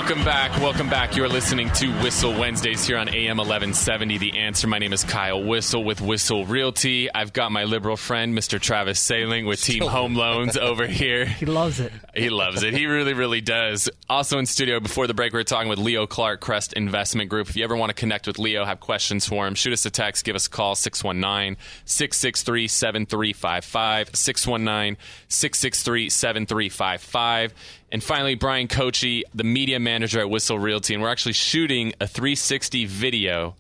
Welcome back. You're listening to Whissel Wednesdays here on AM 1170. The Answer. My name is Kyle Whissel with Whissel Realty. I've got my liberal friend, Mr. Travis Sailing with Team Home Loans over here. He loves it. He loves it. He really, really does. Also in studio before the break, we were talking with Leo Clark, Crest Investment Group. If you ever want to connect with Leo, have questions for him, shoot us a text, give us a call, 619-663-7355, 619-663-7355. And finally, Bryan Koci, the media manager at Whissel Realty, and we're actually shooting a 360 video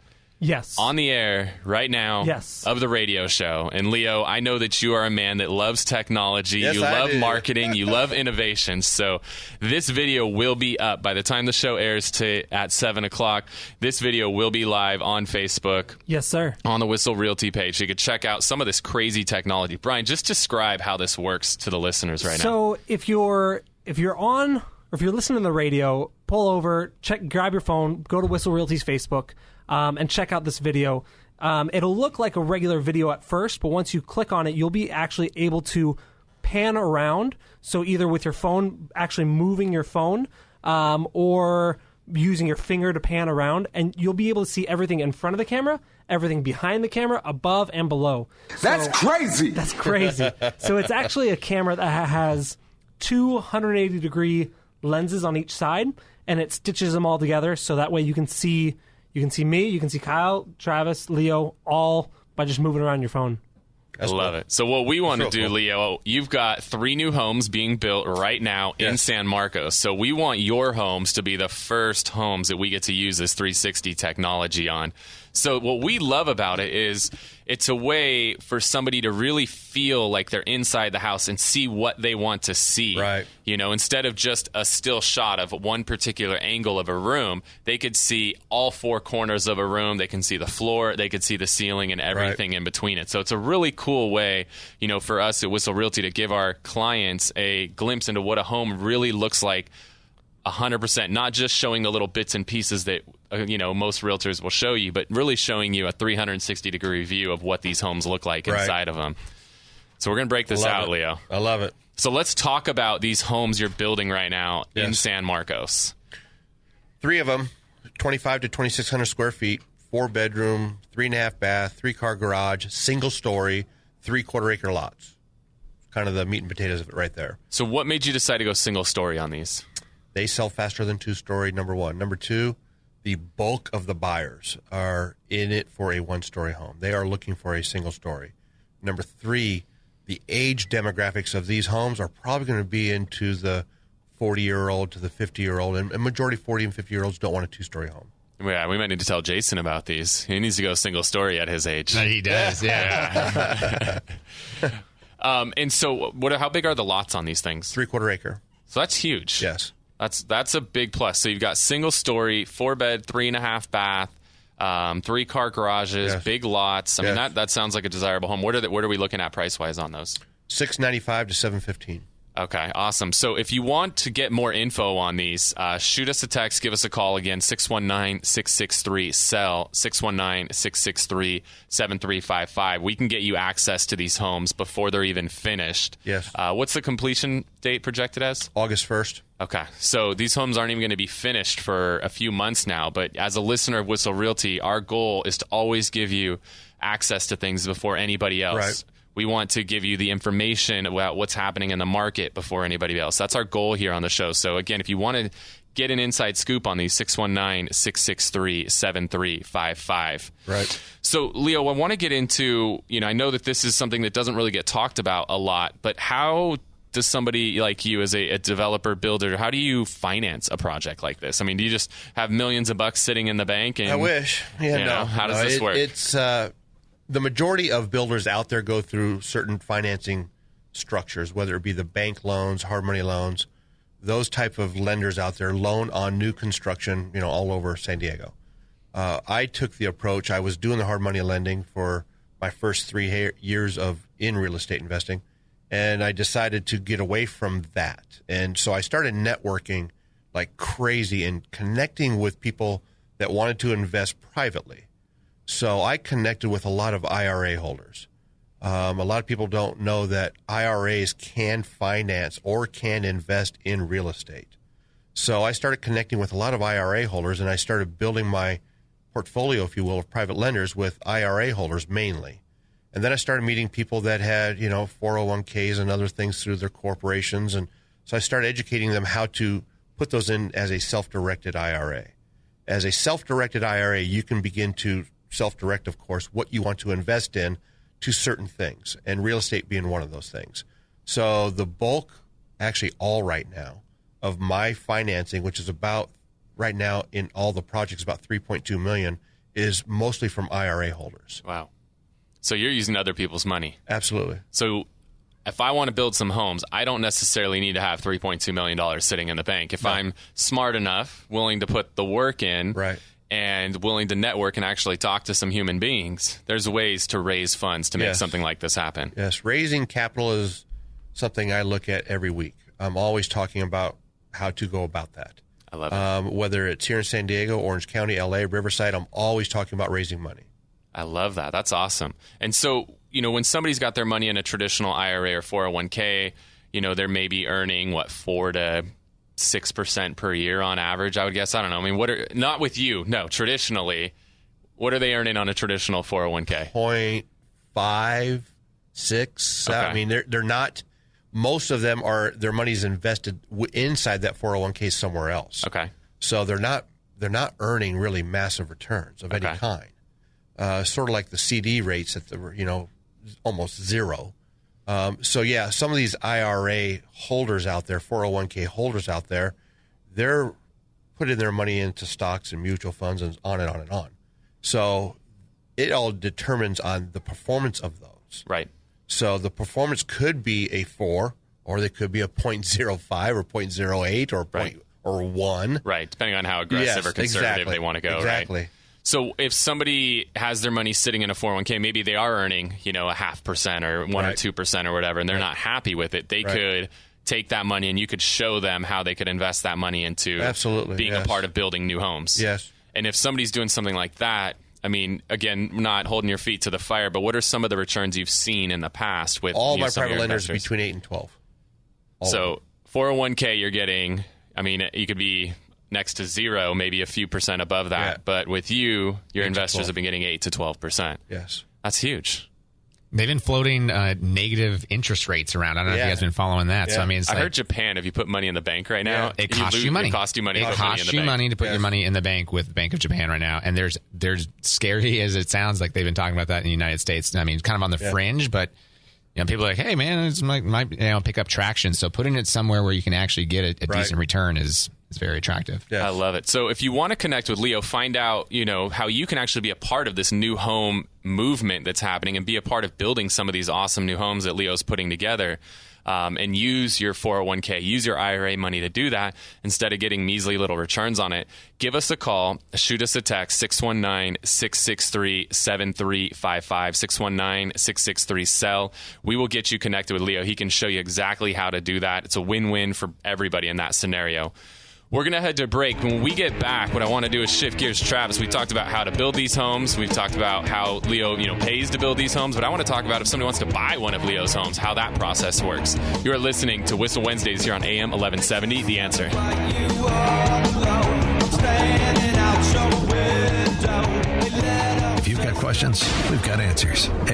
on the air right now of the radio show. And Leo, I know that you are a man that loves technology, you love marketing, you love innovation. So this video will be up by the time the show airs at 7 o'clock. This video will be live on Facebook. Yes, sir. On the Whissel Realty page. You could check out some of this crazy technology. Bryan, just describe how this works to the listeners right now. So if you're on, or if you're listening to the radio, pull over, grab your phone, go to Whissel Realty's Facebook, and check out this video. It'll look like a regular video at first, but once you click on it, you'll be actually able to pan around. So either with your phone, actually moving your phone, or using your finger to pan around, and you'll be able to see everything in front of the camera, everything behind the camera, above and below. That's crazy! That's crazy. So it's actually a camera that has 280-degree lenses on each side, and it stitches them all together, so that way you can see me, you can see Kyle, Travis, Leo, all by just moving around your phone. I love it. So what we want to do, Leo, you've got 3 new homes being built right now in San Marcos. So we want your homes to be the first homes that we get to use this 360 technology on. So what we love about it is it's a way for somebody to really feel like they're inside the house and see what they want to see. Right. You know, instead of just a still shot of one particular angle of a room, they could see all 4 corners of a room. They can see the floor, they could see the ceiling and everything in between it. So it's a really cool way, you know, for us at Whissel Realty to give our clients a glimpse into what a home really looks like 100%, not just showing the little bits and pieces that most realtors will show you, but really showing you a 360-degree view of what these homes look like inside of them. So we're going to break this out, Leo. I love it. So let's talk about these homes you're building right now in San Marcos. 3 of them, 25 to 2,600 square feet, 4-bedroom, 3.5 bath, 3-car garage, single story, 3/4-acre lots. Kind of the meat and potatoes of it right there. So what made you decide to go single story on these? They sell faster than 2-story, number one. Number two, the bulk of the buyers are in it for a 1-story home. They are looking for a single story. Number 3, the age demographics of these homes are probably going to be into the 40-year-old to the 50-year-old, and a majority 40 and 50-year-olds don't want a 2-story home. Yeah, we might need to tell Jason about these. He needs to go single story at his age. He does, yeah. And so how big are the lots on these things? 3/4 acre. So that's huge. Yes. That's a big plus. So you've got single story, 4-bed, 3.5 bath, 3-car garages, big lots. I mean, that sounds like a desirable home. What are we looking at price wise on those? $695 to $715. Okay, awesome. So if you want to get more info on these, shoot us a text, give us a call again, 619-663-SELL, 619-663-7355. We can get you access to these homes before they're even finished. Yes. What's the completion date projected as? August 1st. Okay, so these homes aren't even going to be finished for a few months now, but as a listener of Whissel Realty, our goal is to always give you access to things before anybody else. Right. We want to give you the information about what's happening in the market before anybody else. That's our goal here on the show. So again, if you want to get an inside scoop on these, 619-663-7355. Right. So Leo, I want to get into, I know that this is something that doesn't really get talked about a lot, but how does somebody like you as a developer builder, how do you finance a project like this? I mean, do you just have millions of bucks sitting in the bank? And, I wish. Yeah, no. How does this work? It's the majority of builders out there go through certain financing structures, whether it be the bank loans, hard money loans, those type of lenders out there loan on new construction, all over San Diego. I took the approach. I was doing the hard money lending for my first 3 years in real estate investing, and I decided to get away from that. And so I started networking like crazy and connecting with people that wanted to invest privately. So I connected with a lot of IRA holders. A lot of people don't know that IRAs can finance or can invest in real estate. So I started connecting with a lot of IRA holders, and I started building my portfolio, if you will, of private lenders with IRA holders mainly. And then I started meeting people that had, 401ks and other things through their corporations. And so I started educating them how to put those in as a self-directed IRA. As a self-directed IRA, you can begin to self-direct, of course, what you want to invest in to certain things, and real estate being one of those things. So the bulk, actually all right now, of my financing, which is about right now in all the projects, about $3.2 million, is mostly from IRA holders. Wow. So you're using other people's money. Absolutely. So if I want to build some homes, I don't necessarily need to have $3.2 million sitting in the bank. If I'm smart enough, willing to put the work in, right, and willing to network and actually talk to some human beings, there's ways to raise funds to make something like this happen. Yes. Raising capital is something I look at every week. I'm always talking about how to go about that. I love it. Whether it's here in San Diego, Orange County, LA, Riverside, I'm always talking about raising money. I love that. That's awesome. And so, when somebody's got their money in a traditional IRA or 401k, they're maybe earning 4 to 6% per year on average, I would guess. I don't know. Not with you. No, traditionally, what are they earning on a traditional 401k? 0.5, 6. Okay. I mean, they're not. Most of them their money's invested inside that 401k somewhere else. Okay. So they're not earning really massive returns of any kind. Sort of like the CD rates at the almost zero. Some of these IRA holders out there, 401k holders out there, they're putting their money into stocks and mutual funds and on and on and on. So it all determines on the performance of those. Right. So the performance could be a 4, or they could be a 0.05 or 0.08 or 1. Right, depending on how aggressive or conservative they want to go. Exactly. Right? So if somebody has their money sitting in a 401k, maybe they are earning, 0.5% or 1 or 2% or whatever, and they're not happy with it. They could take that money and you could show them how they could invest that money into being a part of building new homes. Yes. And if somebody's doing something like that, I mean, again, not holding your feet to the fire, but what are some of the returns you've seen in the past with all my private lenders investors? Between 8 and 12? So 401k, you're getting, you could be next to 0, maybe a few percent above that. Yeah. But with you, your investors have been getting 8 to 12%. Yes. That's huge. They've been floating negative interest rates around. I don't know if you guys have been following that. Yeah. So I heard Japan, if you put money in the bank right now, it costs you money. It costs you money. It costs you money to put your money in the bank with Bank of Japan right now. And there's scary as it sounds, like they've been talking about that in the United States. I mean, kind of on the fringe, but people are like, hey, man, it's might pick up traction. So putting it somewhere where you can actually get a decent return is very attractive. Yes. I love it. So if you want to connect with Leo, find out, how you can actually be a part of this new home movement that's happening and be a part of building some of these awesome new homes that Leo's putting together. And use your 401k, use your IRA money to do that instead of getting measly little returns on it. Give us a call, shoot us a text, 619-663-7355, 619-663-SELL. We will get you connected with Leo. He can show you exactly how to do that. It's a win-win for everybody in that scenario. We're going to head to a break. When we get back, what I want to do is shift gears. Travis, we talked about how to build these homes. We've talked about how Leo, pays to build these homes. But I want to talk about if somebody wants to buy one of Leo's homes, how that process works. You are listening to Whissel Wednesdays here on AM 1170, The Answer. If you've got questions, we've got answers. Hey.